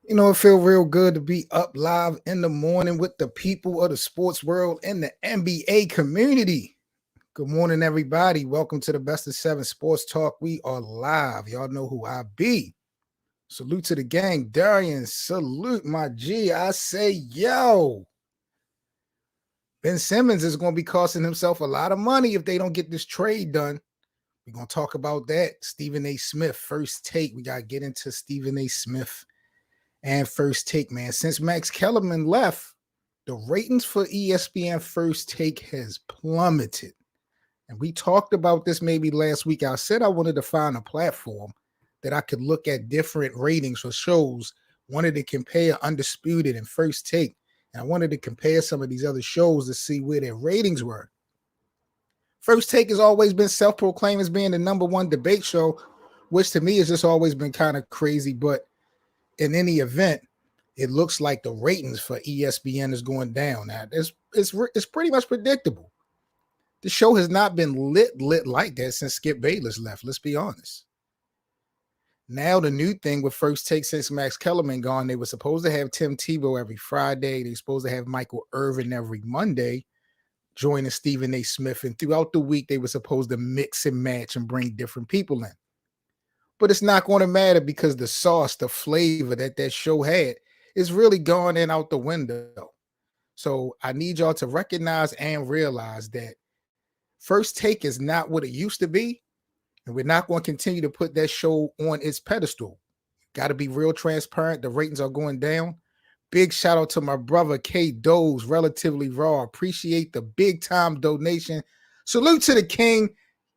You know, it feels real good to be up live in the morning with the people of the sports world and the NBA community. Good morning, everybody. Welcome to the Best of 7 Sports Talk. We are live. Y'all know who I be. Salute to the gang. Darian, salute my G. I say, yo. Ben Simmons is going to be costing himself a lot of money if they don't get this trade done. We're going to talk about that. Stephen A. Smith, first take. We got to get into Stephen A. Smith. And first take, man. Since Max Kellerman left, the ratings for ESPN first take has plummeted. And we talked about this maybe last week. I said I wanted to find a platform that I could look at different ratings for shows. Wanted to compare Undisputed and First Take. And I wanted to compare some of these other shows to see where their ratings were. First Take has always been self-proclaimed as being the number one debate show, which to me has just always been kind of crazy. But in any event, it looks like the ratings for ESPN is going down. Now, it's pretty much predictable. The show has not been lit like that since Skip Bayless left. Let's be honest. Now, the new thing with First Take since Max Kellerman gone, they were supposed to have Tim Tebow every Friday. They were supposed to have Michael Irvin every Monday, joining Stephen A. Smith. And throughout the week, they were supposed to mix and match and bring different people in. But it's not going to matter because the sauce, the flavor that show had is really gone and out the window. So I need y'all to recognize and realize that First Take is not what it used to be. And we're not going to continue to put that show on its pedestal. Got to be real transparent. The ratings are going down. Big shout out to my brother, K Doze, Relatively Raw. Appreciate the big time donation. Salute to the king.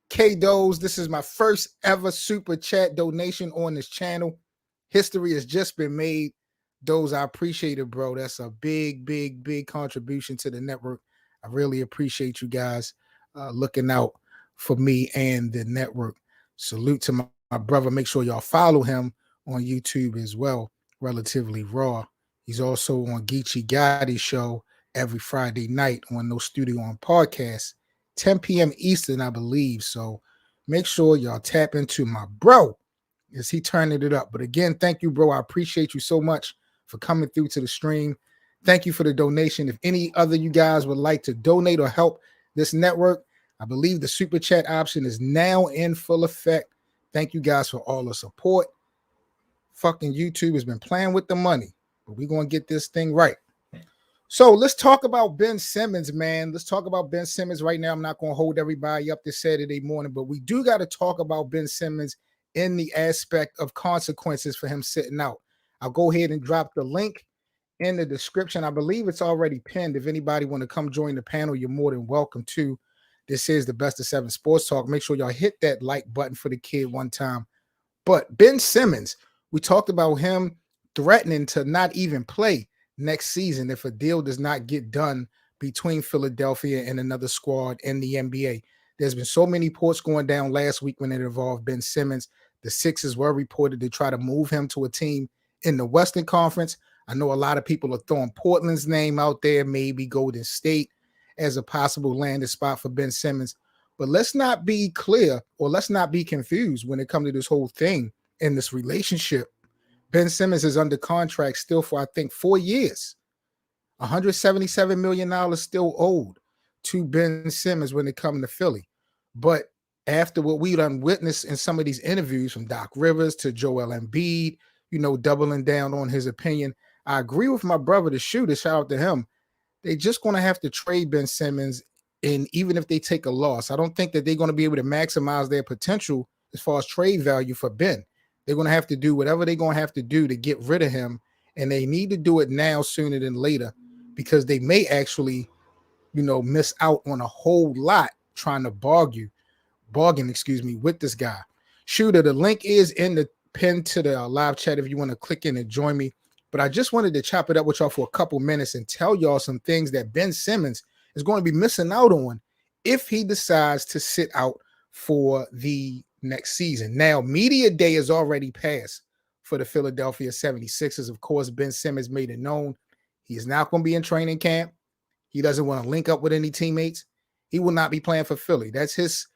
K Doze, this is my first ever super chat donation on this channel. History has just been made. Doze, I appreciate it, bro. That's a big contribution to the network. I really appreciate you guys looking out for me and the network. Salute to my brother. Make sure y'all follow him on YouTube as well, Relatively Raw. He's also on Geechee Gotti's show every Friday night on No Studio on Podcast. 10 p.m. Eastern, I believe. So make sure y'all tap into my bro as he turning it up. But again, thank you, bro. I appreciate you so much for coming through to the stream. Thank you for the donation. If any other you guys would like to donate or help this network, I believe the super chat option is now in full effect. Thank you guys for all the support. Fucking YouTube has been playing with the money, but we're going to get this thing right. So let's talk about Ben Simmons, man. Let's talk about Ben Simmons right now. I'm not going to hold everybody up this Saturday morning, but we do got to talk about Ben Simmons in the aspect of consequences for him sitting out. I'll go ahead and drop the link in the description. I believe it's already pinned. If anybody want to come join the panel, you're more than welcome to. This is the Best of 7 Sports Talk. Make sure y'all hit that like button for the kid one time. But Ben Simmons, we talked about him threatening to not even play next season if a deal does not get done between Philadelphia and another squad in the NBA. There's been so many reports going down last week when it involved Ben Simmons. The Sixers were reported to try to move him to a team in the Western Conference. I know a lot of people are throwing Portland's name out there, maybe Golden State as a possible landing spot for Ben Simmons. But let's not be clear or let's not be confused when it comes to this whole thing in this relationship. Ben Simmons is under contract still for, I think, 4 years. $177 million still owed to Ben Simmons when it comes to Philly. But after what we done witnessed in some of these interviews from Doc Rivers to Joel Embiid, doubling down on his opinion, I agree with my brother, the shooter, shout out to him. They're just going to have to trade Ben Simmons, and even if they take a loss, I don't think that they're going to be able to maximize their potential as far as trade value for Ben. They're going to have to do whatever they're going to have to do to get rid of him and they need to do it now sooner than later because they may actually, miss out on a whole lot trying to bargain, with this guy. Shooter, the link is in the pin to the live chat if you want to click in and join me. But I just wanted to chop it up with y'all for a couple minutes and tell y'all some things that Ben Simmons is going to be missing out on if he decides to sit out for the next season. Now, media day is already passed for the Philadelphia 76ers. Of course, Ben Simmons made it known he is not going to be in training camp. He doesn't want to link up with any teammates. He will not be playing for Philly. That's his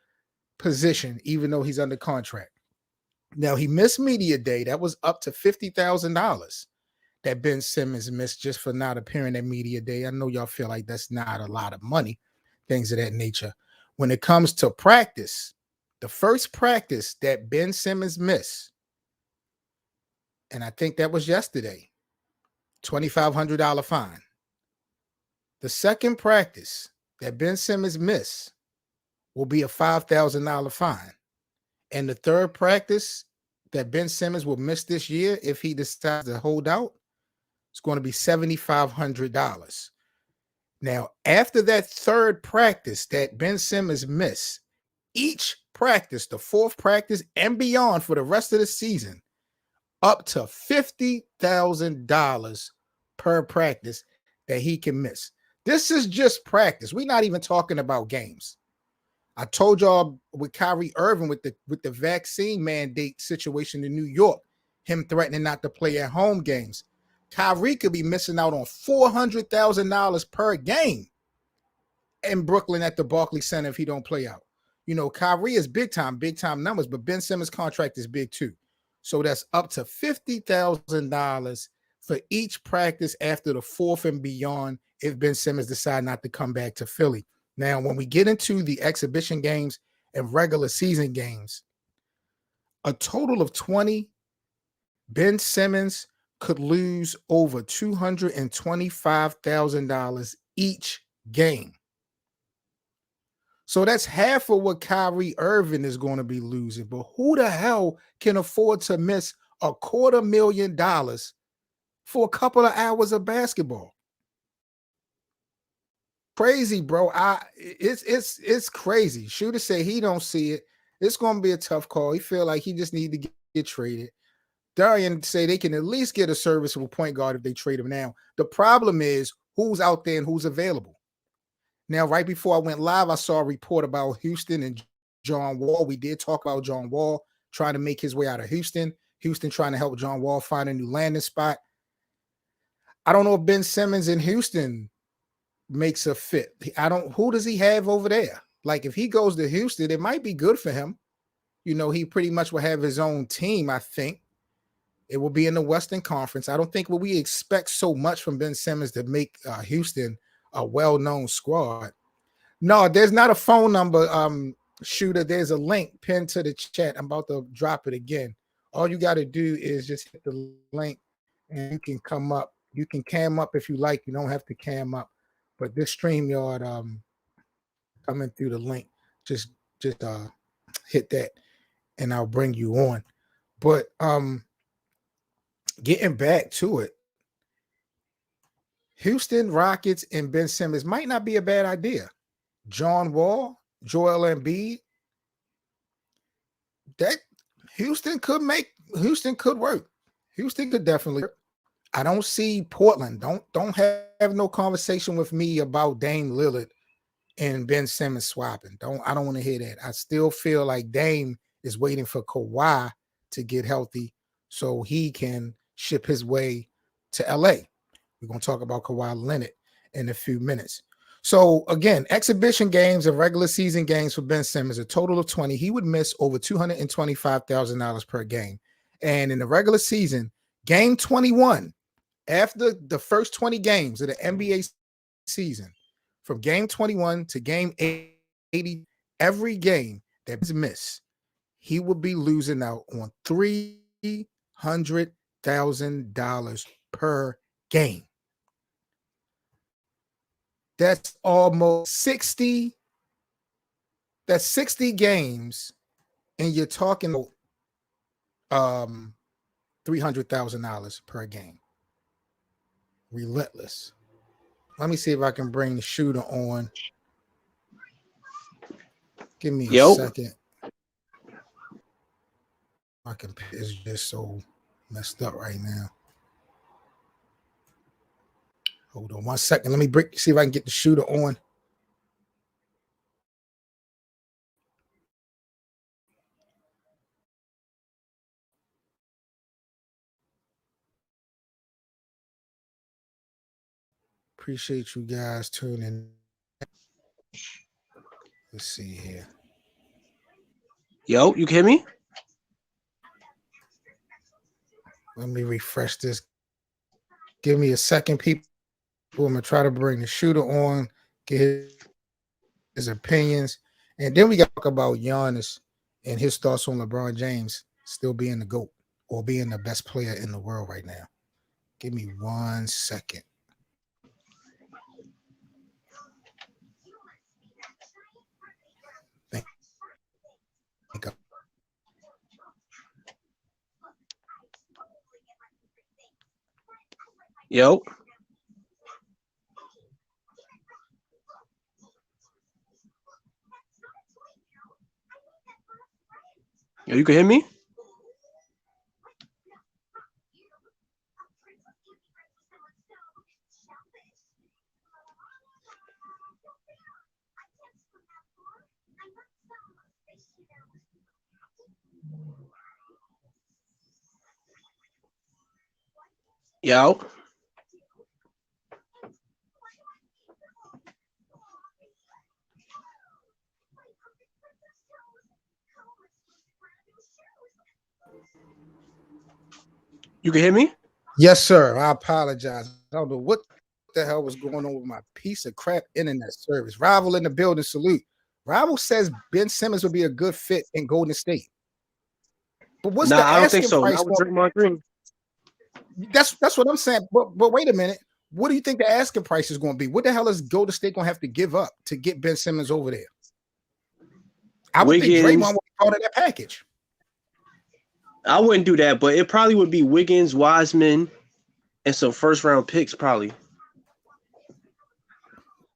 position, even though he's under contract. Now, he missed media day. That was up to $50,000 that Ben Simmons missed just for not appearing at media day. I know y'all feel like that's not a lot of money, things of that nature. When it comes to practice, the first practice that Ben Simmons missed, and I think that was yesterday, $2,500 fine. The second practice that Ben Simmons missed will be a $5,000 fine. And the third practice that Ben Simmons will miss this year, if he decides to hold out, it's going to be $7,500. Now, after that third practice that Ben Simmons missed, each practice, the fourth practice and beyond for the rest of the season, up to $50,000 per practice that he can miss. This is just practice. We're not even talking about games. I told y'all with Kyrie Irving with the vaccine mandate situation in New York, him threatening not to play at home games. Kyrie could be missing out on $400,000 per game in Brooklyn at the Barclays Center if he don't play out. Kyrie is big time numbers, but Ben Simmons' contract is big too. So that's up to $50,000 for each practice after the fourth and beyond if Ben Simmons decide not to come back to Philly. Now, when we get into the exhibition games and regular season games, a total of 20, Ben Simmons could lose over $225,000 each game. So that's half of what Kyrie Irving is going to be losing. But who the hell can afford to miss $250,000 for a couple of hours of basketball? Crazy, bro. It's crazy. Shooter say he don't see it. It's going to be a tough call. He feel like he just need to get traded. Darian say they can at least get a serviceable point guard if they trade him now. The problem is who's out there and who's available. Now, right before I went live, I saw a report about Houston and John Wall. We did talk about John Wall trying to make his way out of Houston. Houston trying to help John Wall find a new landing spot. I don't know if Ben Simmons in Houston makes a fit. Who does he have over there? Like if he goes to Houston, it might be good for him. He pretty much will have his own team, I think. It will be in the Western Conference. I don't think we expect so much from Ben Simmons to make Houston a well-known squad. No, there's not a phone number, Shooter. There's a link pinned to the chat. I'm about to drop it again. All you got to do is just hit the link and you can come up. You can cam up if you like. You don't have to cam up. But this StreamYard coming through the link, just hit that and I'll bring you on. But getting back to it, Houston Rockets and Ben Simmons might not be a bad idea. John Wall, Joel Embiid, that Houston could work. Houston could definitely work. I don't see Portland. Don't have no conversation with me about Dame Lillard and Ben Simmons swapping. I don't want to hear that. I still feel like Dame is waiting for Kawhi to get healthy so he can ship his way to LA. We're going to talk about Kawhi Leonard in a few minutes. So again, exhibition games and regular season games for Ben Simmons, a total of 20. He would miss over $225,000 per game. And in the regular season, game 21, after the first 20 games of the NBA season, from game 21 to game 80, every game that is missed, he would be losing out on $300,000 per game. That's almost 60. That's 60 games, and you're talking $300,000 per game. relentless. Let me see if I can bring the shooter on. Give me a second. My computer is just so messed up right now. Hold on 1 second. Let me see if I can get the shooter on. Appreciate you guys tuning in. Let's see here. Yo, you can hear me? Let me refresh this. Give me a second, people. I'm going to try to bring the shooter on, get his opinions. And then we got to talk about Giannis and his thoughts on LeBron James still being the GOAT or being the best player in the world right now. Give me 1 second. Yo. Yo, you can hear me? Yo. You can hear me? Yes, sir. I apologize. I don't know what the hell was going on with my piece of crap internet service. Rival in the building. Salute. Rival says Ben Simmons would be a good fit in Golden State. But what's the I don't think asking so. price? Not with Draymond Green. That's what I'm saying. But wait a minute. What do you think the asking price is going to be? What the hell is Golden State going to have to give up to get Ben Simmons over there? I would think Draymond would be part of that package. I wouldn't do that, but it probably would be Wiggins, Wiseman, and some first-round picks probably.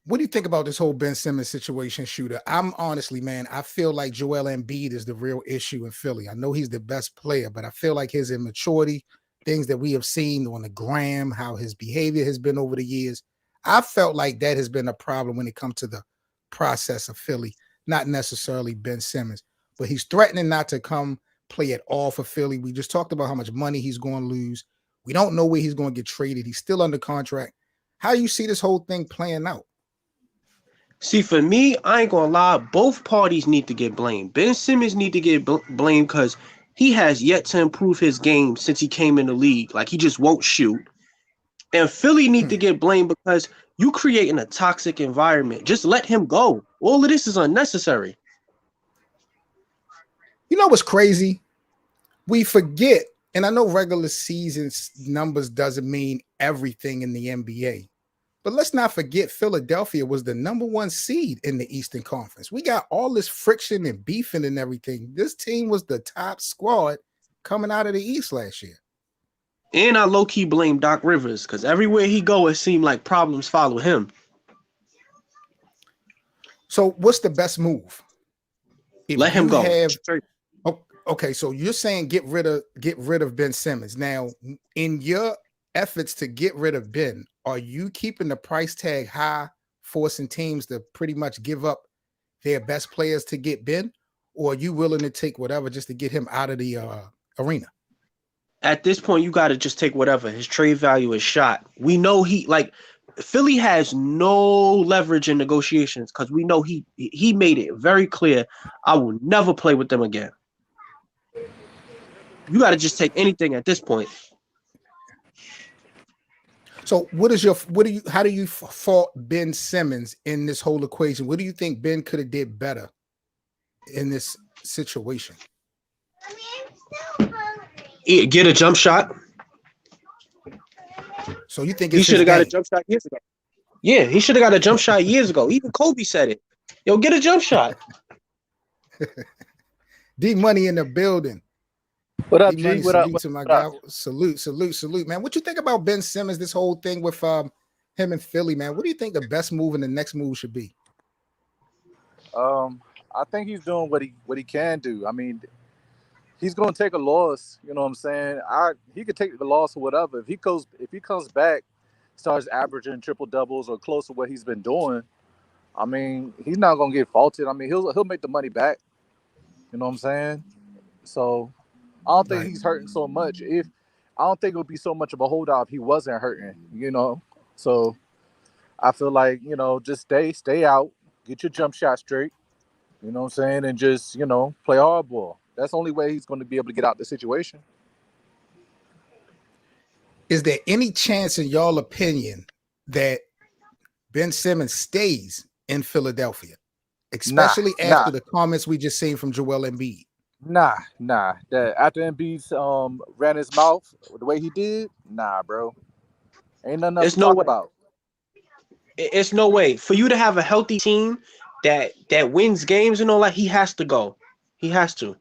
What do you think about this whole Ben Simmons situation, Shooter? I'm honestly, man, I feel like Joel Embiid is the real issue in Philly. I know he's the best player, but I feel like his immaturity, things that we have seen on the gram, how his behavior has been over the years, I felt like that has been a problem when it comes to the process of Philly, not necessarily Ben Simmons, but he's threatening not to come play at all for Philly. We just talked about how much money he's going to lose. We don't know where he's going to get traded. He's still under contract. How do you see this whole thing playing out? See, for me, I ain't gonna lie, both parties need to get blamed. Ben Simmons need to get blamed because he has yet to improve his game since he came in the league. Like, he just won't shoot. And Philly need to get blamed because you creating a toxic environment. Just let him go. All of this is unnecessary. You know what's crazy? We forget, and I know regular season numbers doesn't mean everything in the NBA, but let's not forget Philadelphia was the #1 seed in the Eastern Conference. We got all this friction and beefing and everything. This team was the top squad coming out of the East last year. And I low-key blame Doc Rivers because everywhere he go, it seemed like problems follow him. So what's the best move? Let him go. Okay, so you're saying get rid of Ben Simmons. Now, in your efforts to get rid of Ben, are you keeping the price tag high, forcing teams to pretty much give up their best players to get Ben, or are you willing to take whatever just to get him out of the arena? At this point, you got to just take whatever. His trade value is shot. We know Philly has no leverage in negotiations because we know he made it very clear, I will never play with them again. You got to just take anything at this point. So how do you fault Ben Simmons in this whole equation? What do you think Ben could have did better in this situation? Get a jump shot. So you think he should have got a jump shot years ago? Yeah, he should have got a jump shot years ago. Even Kobe said it. Yo, get a jump shot. D Money in the building. What up, D G? Money, What up? salute What to my up? guy. Salute, salute, salute, man. What you think about Ben Simmons? This whole thing with him and Philly, man. What do you think the best move and the next move should be? I think he's doing what he can do. I mean, he's going to take a loss. You know what I'm saying? He could take the loss or whatever. If he comes back, starts averaging triple doubles or close to what he's been doing, I mean, he's not going to get faulted. I mean, he'll make the money back. You know what I'm saying? So I don't think Right. he's hurting so much. If I don't think it would be so much of a holdout if he wasn't hurting. So I feel like just stay out, get your jump shot straight. You know what I'm saying, and just play hardball. That's the only way he's going to be able to get out the situation. Is there any chance, in y'all opinion, that Ben Simmons stays in Philadelphia, Nah, especially nah, after the comments we just seen from Joel Embiid? nah. That after Embiid ran his mouth the way he did, nah, bro. Ain't nothing else It's to no talk way. about. It's no way for you to have a healthy team that wins games and all that. He has to go. He has to.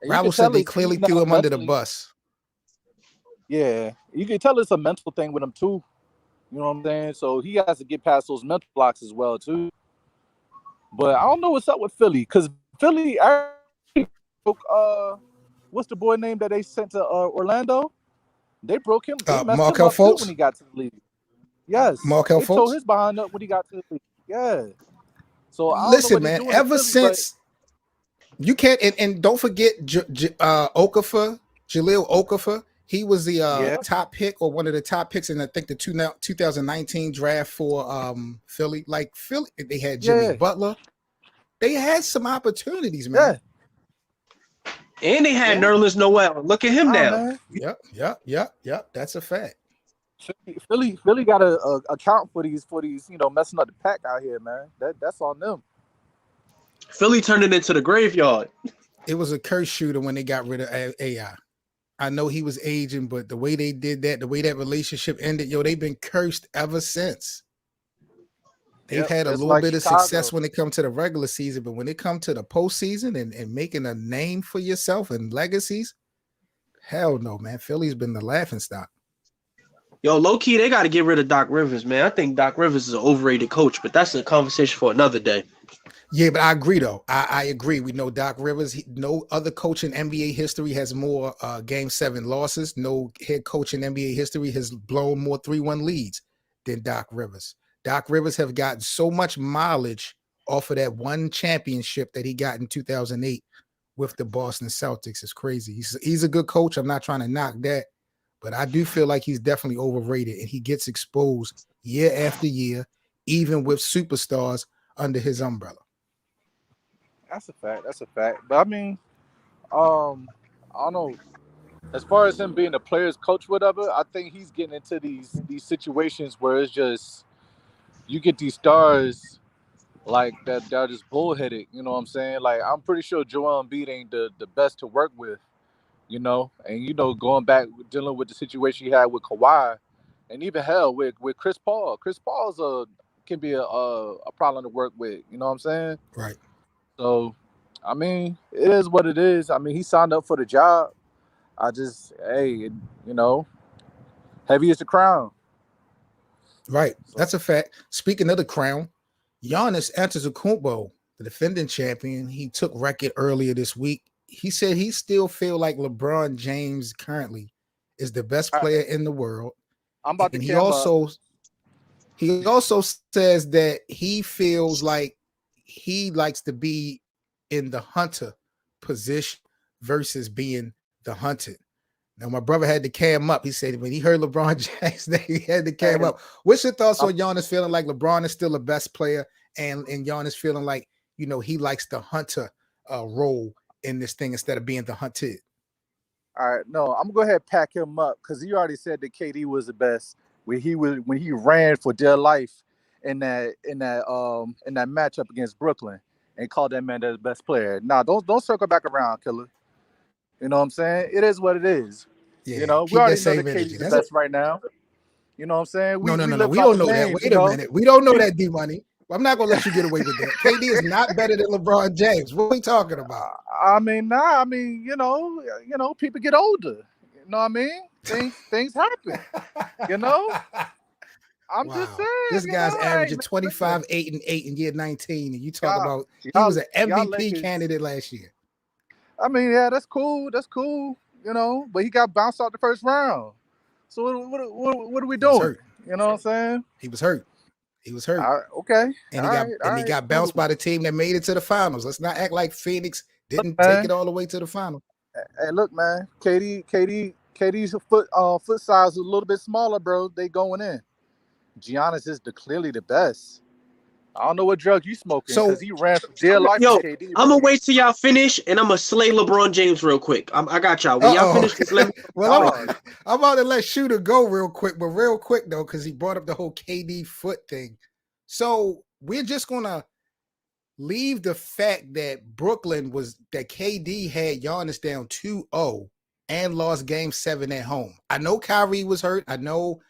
And you can Rival said tell they it's clearly threw him under the mentally. bus. Yeah, you can tell it's a mental thing with him too. You know what I'm saying? So he has to get past those mental blocks as well too. But I don't know what's up with Philly because Philly, what's the boy name that they sent to Orlando? They broke him. They messed him Markel up too when Fultz. he got to the league. Yes, Markel they tore Fultz. his behind up when he got to the league. Yeah. So I don't know Listen, what they're man. doing in Ever Philly, but since you can't, and don't forget Okafor, Jaleel Okafor. He was the yeah, top pick or one of the top picks in I think the 2019 draft for Philly. Like Philly, they had Jimmy yeah, Butler. They had some opportunities, man. yeah, And they had yeah. Nerlens Noel. Look at him Nah, now. man. Yep. That's a fact. Philly got to account for these messing up the pack out here, man. That's on them. Philly turned it into the graveyard. It was a curse shooter when they got rid of AI. I know he was aging, but the way they did that, the way that relationship ended, they've been cursed ever since. They've Yep, had a just little like bit of success Chicago. when it comes to the regular season, but when it comes to the postseason and making a name for yourself and legacies, hell no, man. Philly's been the laughing stock. Yo, low key, they got to get rid of Doc Rivers, man. I think Doc Rivers is an overrated coach, but that's a conversation for another day. Yeah, but I agree, though. I agree. We know Doc Rivers. No other coach in NBA history has more Game 7 losses. No head coach in NBA history has blown more 3-1 leads than Doc Rivers. Doc Rivers have gotten so much mileage off of that one championship that he got in 2008 with the Boston Celtics. It's crazy. He's a good coach. I'm not trying to knock that, but I do feel like he's definitely overrated, and he gets exposed year after year, even with superstars under his umbrella. That's a fact. That's a fact. But I mean, I don't know. As far as him being a player's coach, whatever, I think he's getting into these situations where it's just you get these stars like that are just bullheaded. You know what I'm saying? Like I'm pretty sure Joel Embiid ain't the best to work with. And going back dealing with the situation he had with Kawhi, and even hell with Chris Paul. Chris Paul's can be a problem to work with. You know what I'm saying? Right. So, I mean, it is what it is. I mean, he signed up for the job. I just, hey, heavy is the crown. Right. So, That's a fact. Speaking of the crown, Giannis Antetokounmpo, the defending champion, he took record earlier this week. He said he still feel like LeBron James currently is the best all player right, in the world. I'm about to And cam up. he also says that he feels like he likes to be in the hunter position versus being the hunted. Now, my brother had to cam up. He said when he heard LeBron James, he had to cam And up. What's your thoughts I'm, on Giannis feeling like LeBron is still the best player, and Giannis feeling like he likes the hunter role in this thing instead of being the hunted? all right, no, I'm gonna go ahead and pack him up because he already said that KD was the best when he ran for dear life in that matchup against Brooklyn and called that man the best player. Now, don't circle back around, killer. You know what I'm saying? It is what it is. Yeah, We keep already that know that same KD's energy. the That's best right now. You know what I'm saying? no, We no. live We about don't the know that. names. Wait a minute. We don't know that, D Money. I'm not gonna let you get away with that. KD is not better than LeBron James. What are we talking about? I mean, you know, people get older. You know what I mean? Things happen. You know? I'm just saying. This guy's averaging 25, 8, and 8 in year 19. And you talk about he was an MVP candidate last year. I mean, yeah, that's cool. That's cool. You know, but he got bounced out the first round. So what are we doing? You know what I'm saying? He was hurt. Okay. And he got bounced by the team that made it to the finals. Let's not act like Phoenix didn't take it all the way to the final. Hey, look, man, KD's foot size is a little bit smaller, bro. They going in. Giannis is clearly the best. I don't know what drug you smoking because he ran for dear life. Yo, KD, I'm gonna wait till y'all finish, and I'm gonna slay LeBron James real quick. I got y'all. When y'all finish this, I'm about to let Shooter go real quick, but real quick though, because he brought up the whole KD foot thing. So we're just gonna leave the fact that that KD had Giannis down 2-0 and lost Game 7 at home. I know Kyrie was hurt. I know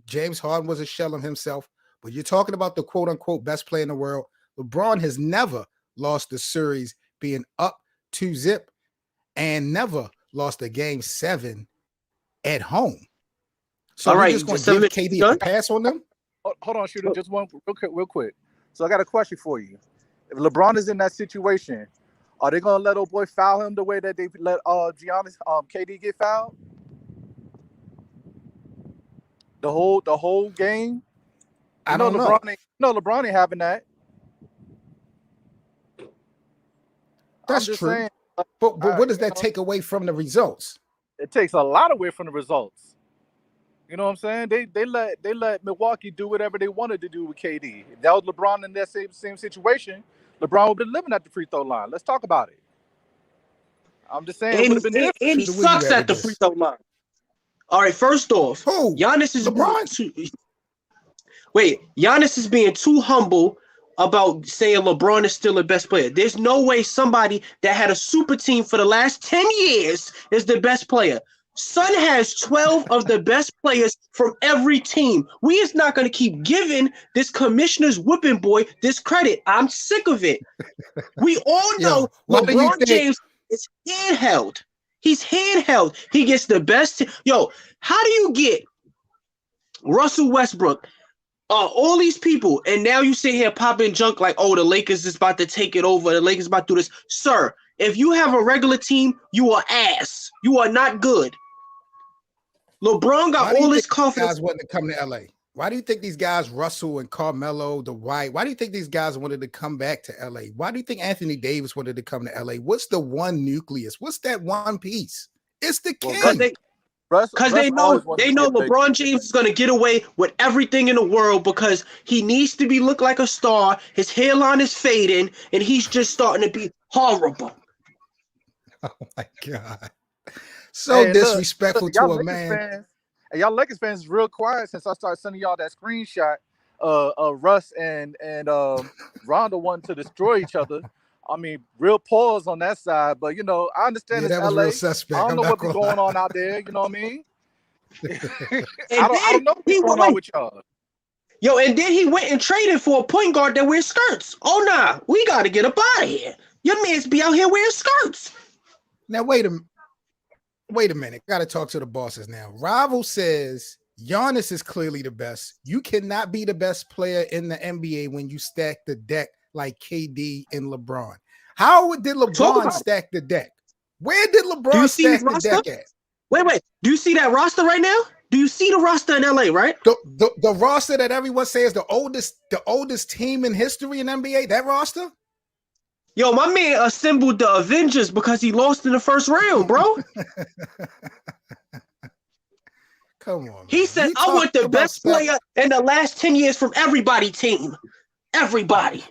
James Harden was a shell of himself. But you're talking about the quote-unquote best player in the world. LeBron has never lost the series being up 2-0 and never lost a Game 7 at home. So we're just going to give KD a pass on them? Hold on, Shooter. Just one real quick. So I got a question for you. If LeBron is in that situation, are they going to let old boy foul him the way that they let Giannis, KD get fouled? The whole game? I don't know. LeBron ain't having that. That's true. Saying, but what does that take away from the results? It takes a lot away from the results. You know what I'm saying? They let Milwaukee do whatever they wanted to do with KD. If that was LeBron in that same situation, LeBron would have been living at the free throw line. Let's talk about it. I'm just saying. And he sucks at the free throw line. All right, first off, Giannis is LeBron. Giannis is being too humble about saying LeBron is still the best player. There's no way somebody that had a super team for the last 10 years is the best player. Son has 12 of the best players from every team. We is not going to keep giving this commissioner's whipping boy this credit. I'm sick of it. We all know LeBron James is handheld. He's handheld. He gets the best. How do you get Russell Westbrook, all these people, and now you sit here popping junk like, oh, the Lakers is about to take it over. The Lakers about to do this. Sir, if you have a regular team, you are ass. You are not good. LeBron got all this confidence. Guys wanted to come to LA. Why do you think these guys, Russell and Carmelo, Dwight, why do you think these guys wanted to come back to LA? Why do you think Anthony Davis wanted to come to LA? What's the one nucleus? What's that one piece? It's the king. Because they know LeBron James is going to get away with everything in the world because he needs to look like a star. His hairline is fading, and he's just starting to be horrible. Oh, my God. So disrespectful to a man. And y'all Lakers fans is real quiet since I started sending y'all that screenshot Russ and Rondo wanting to destroy each other. I mean, real pause on that side, but I understand it's LA. Real suspect. I don't know what's going on out there. You know what I mean? I don't know what's going on with y'all. And then he went and traded for a point guard that wears skirts. Oh nah, we got to get up out of here. Your man's be out here wearing skirts. Now wait a minute. Got to talk to the bosses now. Rival says Giannis is clearly the best. You cannot be the best player in the NBA when you stack the deck like KD and LeBron. How did LeBron stack the deck? Where did LeBron stack the deck at? Wait. Do you see that roster right now? Do you see the roster in LA, right? The roster that everyone says the oldest team in history in NBA, that roster? Yo, my man assembled the Avengers because he lost in the first round, bro. Come on. Man. He said, I want the best player in the last 10 years from everybody team. Everybody.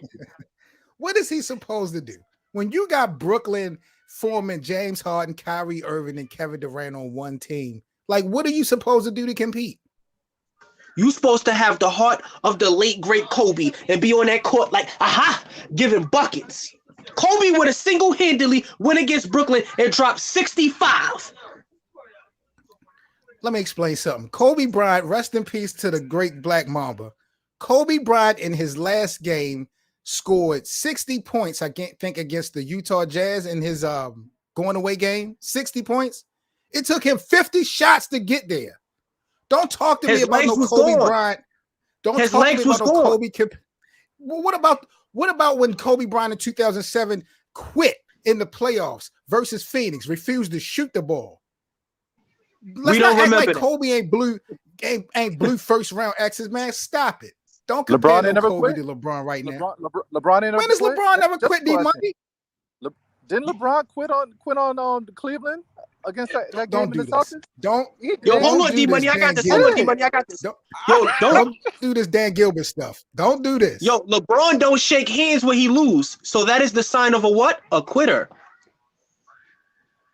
What is he supposed to do? When you got Brooklyn forming James Harden, Kyrie Irving, and Kevin Durant on one team, like, what are you supposed to do to compete? You supposed to have the heart of the late, great Kobe and be on that court like, giving buckets. Kobe would have single-handedly went against Brooklyn and dropped 65. Let me explain something. Kobe Bryant, rest in peace to the great Black Mamba, Kobe Bryant in his last game scored 60 points, I think, against the Utah Jazz in his going away game. 60 points. It took him 50 shots to get there. Don't talk to me about no Kobe Bryant. Don't talk to me about no Kobe. Well, what about when Kobe Bryant in 2007 quit in the playoffs versus Phoenix, refused to shoot the ball? Let's not act like Kobe ain't blue first round exits, man. Stop it. Don't compare Kobe to LeBron right now. LeBron ain't when has LeBron never quit, D-Money? Didn't LeBron quit on Cleveland against that game in the Celtics? Hold on, D-Money. I got this. Don't do this Dan Gilbert stuff. Don't do this. Yo, LeBron don't shake hands when he lose. So that is the sign of a what? A quitter.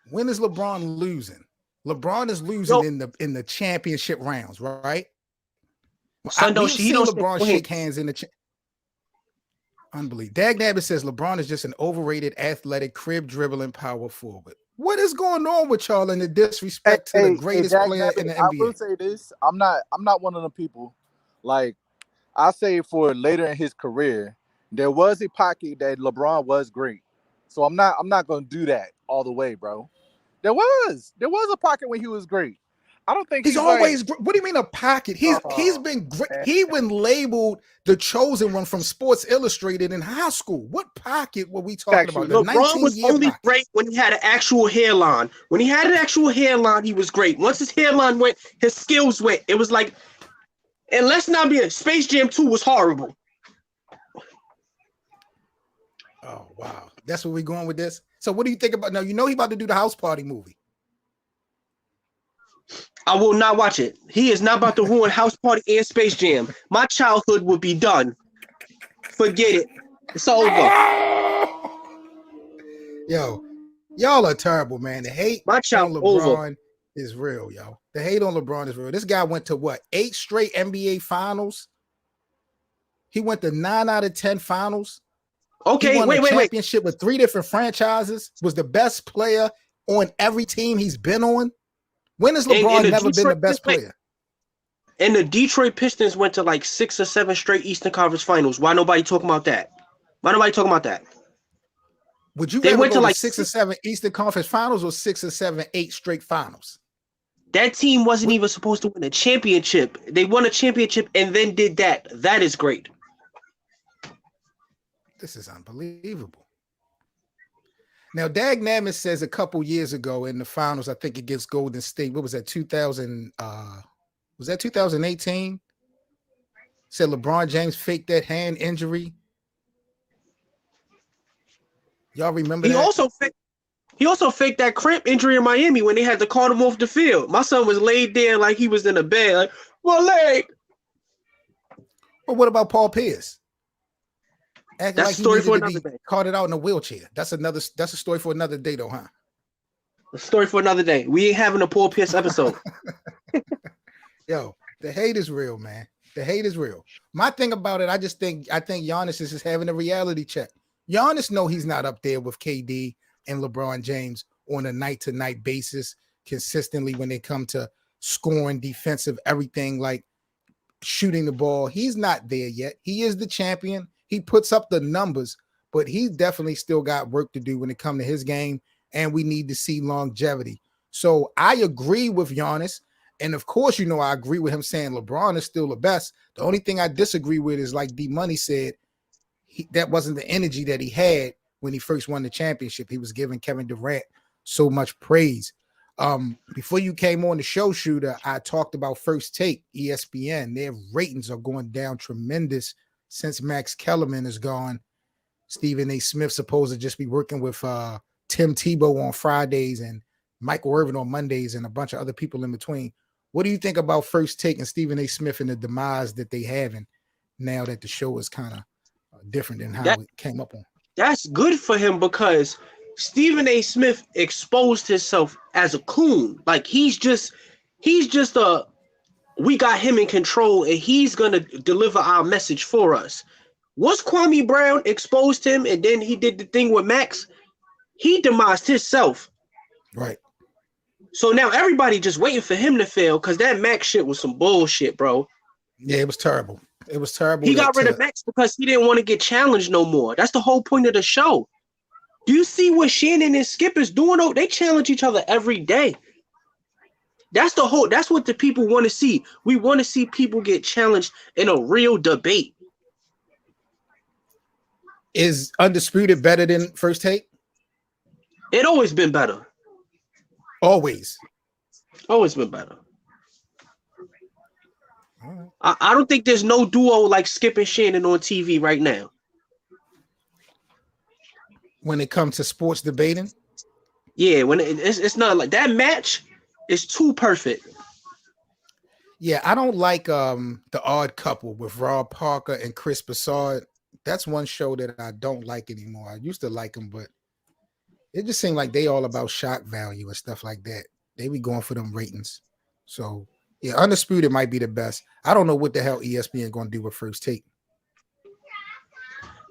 When is LeBron losing? LeBron is losing in the championship rounds, right? We've seen LeBron shake hands in the unbelievable. Dag Nabbit says LeBron is just an overrated, athletic, crib dribbling power forward. What is going on with y'all in the disrespect to the greatest player in the NBA? I will say this: I'm not one of them people. Like I say, for later in his career, there was a pocket that LeBron was great. So I'm not gonna do that all the way, bro. There was a pocket when he was great. I don't think he's always great. What do you mean a pocket? He's been great. He been labeled the chosen one from Sports Illustrated in high school. What pocket were we talking about? LeBron was only great when he had an actual hairline. When he had an actual hairline, he was great. Once his hairline went, his skills went. It was like, and let's not be Space Jam 2 was horrible. Oh wow, that's where we're going with this. So what do you think about now? You know he about to do the House Party movie. I will not watch it. He is not about to ruin House Party and Space Jam. My childhood would be done. Forget it. It's over. Yo, y'all are terrible, man. The hate on LeBron is real, yo. The hate on LeBron is real. This guy went to what? 8 straight NBA finals. He went to 9 out of 10 finals. Okay, he won a championship with 3 different franchises. Was the best player on every team he's been on. When has LeBron never been the best player? And the Detroit Pistons went to like 6 or 7 straight Eastern Conference Finals. Why nobody talking about that? Would you rather go like 6 or 7 Eastern Conference Finals or 6 or 7, 8 straight finals? That team wasn't even supposed to win a championship. They won a championship and then did that. That is great. This is unbelievable. Now, Dag Nabbit says a couple years ago in the finals, I think against Golden State, what was that, 2000? Was that 2018? Said LeBron James faked that hand injury. Y'all remember that? He also faked that cramp injury in Miami when they had to call him off the field. My son was laid there like he was in a bed, like, my leg. Well, what about Paul Pierce? That's like a story for another day. Caught it out in a wheelchair. That's a story for another day, though, huh? A story for another day. We ain't having a Paul Pierce episode. Yo, the hate is real, man. The hate is real. My thing about it, I think Giannis is just having a reality check. Giannis know he's not up there with KD and LeBron James on a night-to-night basis consistently when they come to scoring, defensive, everything, like shooting the ball. He's not there yet. He is the champion. He puts up the numbers, but he definitely still got work to do when it comes to his game, and we need to see longevity. So I agree with Giannis, and of course, you know, I agree with him saying LeBron is still the best. The only thing I disagree with is, like D-Money said, that wasn't the energy that he had when he first won the championship. He was giving Kevin Durant so much praise. Before you came on the show, Shooter, I talked about First Take, ESPN. Their ratings are going down tremendous since Max Kellerman is gone. Stephen A. Smith supposed to just be working with Tim Tebow on Fridays and Michael Irvin on Mondays and a bunch of other people in between. What do you think about First Take and Stephen A. Smith and the demise that they having now that the show is kind of different than how it came up on? That's good for him because Stephen A. Smith exposed himself as a coon. Like he's just we got him in control and he's going to deliver our message for us. Once Kwame Brown exposed him and then he did the thing with Max, he demised himself. Right. So now everybody just waiting for him to fail because that Max shit was some bullshit, bro. Yeah, it was terrible. It was terrible. He got rid of Max because he didn't want to get challenged no more. That's the whole point of the show. Do you see what Shannon and Skip is doing? Oh, they challenge each other every day. That's what the people want to see. We want to see people get challenged in a real debate. Is Undisputed better than First Take? It always been better. Always been better. Right. I don't think there's no duo like Skip and Shannon on TV right now. When it comes to sports debating? Yeah, when it's not like that match is too perfect. Yeah, I don't like The Odd Couple with Rob Parker and Chris Broussard. That's one show that I don't like anymore. I used to like them, but it just seemed like they all about shock value and stuff like that. They be going for them ratings. So yeah, Undisputed might be the best. I don't know what the hell ESPN going to do with First Take.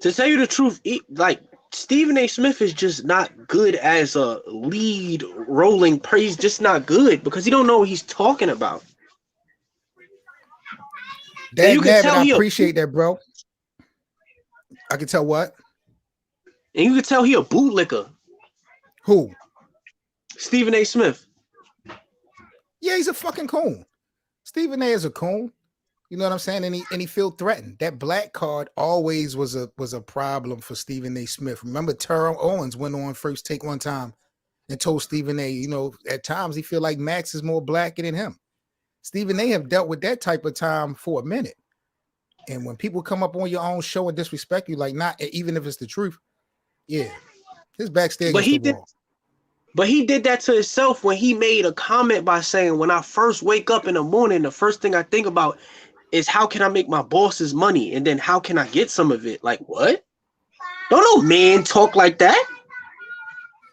To tell you the truth, like Stephen A. Smith is just not good as a lead rolling. He's just not good because he don't know what he's talking about. You can tell I appreciate that, bro. I can tell what? And you can tell he a bootlicker. Who? Stephen A. Smith. Yeah, he's a fucking coon. Stephen A. is a coon. You know what I'm saying? And he feel threatened. That black card always was a problem for Stephen A. Smith. Remember, Terrell Owens went on First Take one time and told Stephen A., you know, at times he feel like Max is more black than him. Stephen A. have dealt with that type of time for a minute. And when people come up on your own show and disrespect you, like not even if it's the truth, yeah, his backstage. But he did that to himself when he made a comment by saying, "When I first wake up in the morning, the first thing I think about is how can I make my boss's money, and then how can I get some of it." Like what? Don't no man talk like that.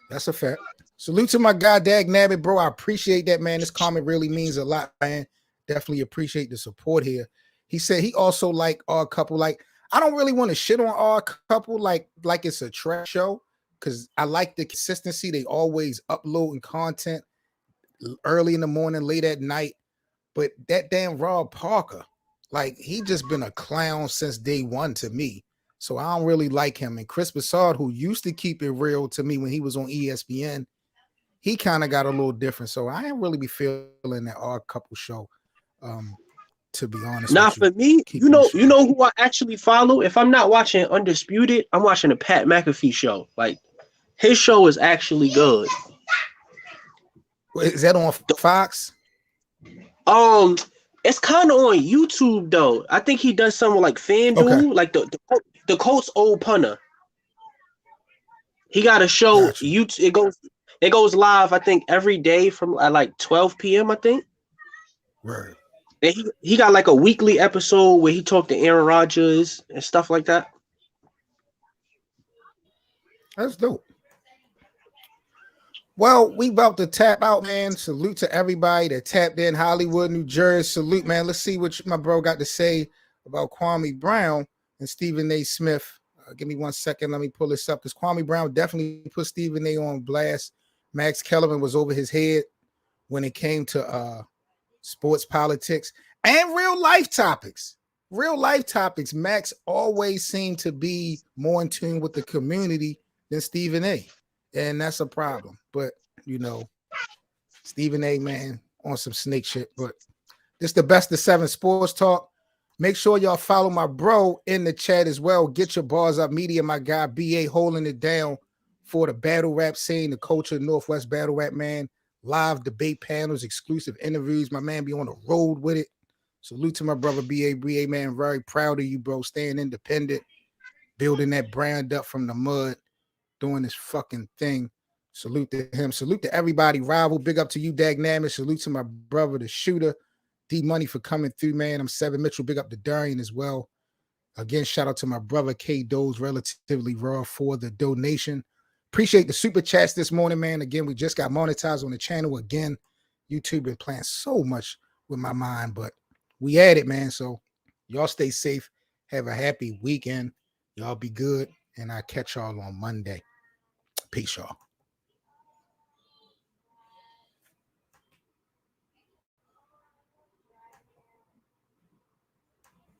That's a fact. Salute to my guy, Dag Nabbit, bro. I appreciate that, man. This comment really means a lot, man. Definitely appreciate the support here. He said he also like Odd Couple. Like, I don't really want to shit on Odd Couple like it's a trash show because I like the consistency. They always uploading content early in the morning, late at night. But that damn Rob Parker, like, he just been a clown since day one to me. So I don't really like him. And Chris Broussard, who used to keep it real to me when he was on ESPN, he kind of got a little different. So I ain't really be feeling that Odd Couple show. To be honest, now for me, you know who I actually follow. If I'm not watching Undisputed, I'm watching the Pat McAfee show. Like, his show is actually good. Is that on Fox? It's kind of on YouTube though. I think he does something like FanDuel, like the Colts old punter. He got a show. Gotcha. It goes live. I think every day from at like 12 p.m. I think. Right. And he got like a weekly episode where he talked to Aaron Rodgers and stuff like that. That's dope. Well, we about to tap out, man. Salute to everybody that tapped in. Hollywood, New Jersey. Salute, man. Let's see what my bro got to say about Kwame Brown and Stephen A. Smith. Give me 1 second. Let me pull this up because Kwame Brown definitely put Stephen A. on blast. Max Kellerman was over his head when it came to sports politics and real life topics. Real life topics. Max always seemed to be more in tune with the community than Stephen A. And that's a problem. But, you know, Stephen A., man, on some snake shit. But this is the best of 7 sports talk. Make sure y'all follow my bro in the chat as well. Get your bars up media, my guy, BA, holding it down for the battle rap scene, the culture of Northwest battle rap, man. Live debate panels, exclusive interviews. My man be on the road with it. Salute to my brother, BA, man. Very proud of you, bro. Staying independent, building that brand up from the mud, doing this fucking thing. Salute to him. Salute to everybody. Rival, big up to you, Dag Nabbit. Salute to my brother, the shooter. D Money for coming through, man. I'm Seven Mitchell. Big up to Darian as well. Again, shout out to my brother, K Doze, relatively raw for the donation. Appreciate the super chats this morning, man. Again, we just got monetized on the channel again. YouTube been playing so much with my mind, but we at it, man. So y'all stay safe. Have a happy weekend. Y'all be good. And I'll catch y'all on Monday. Peace, y'all.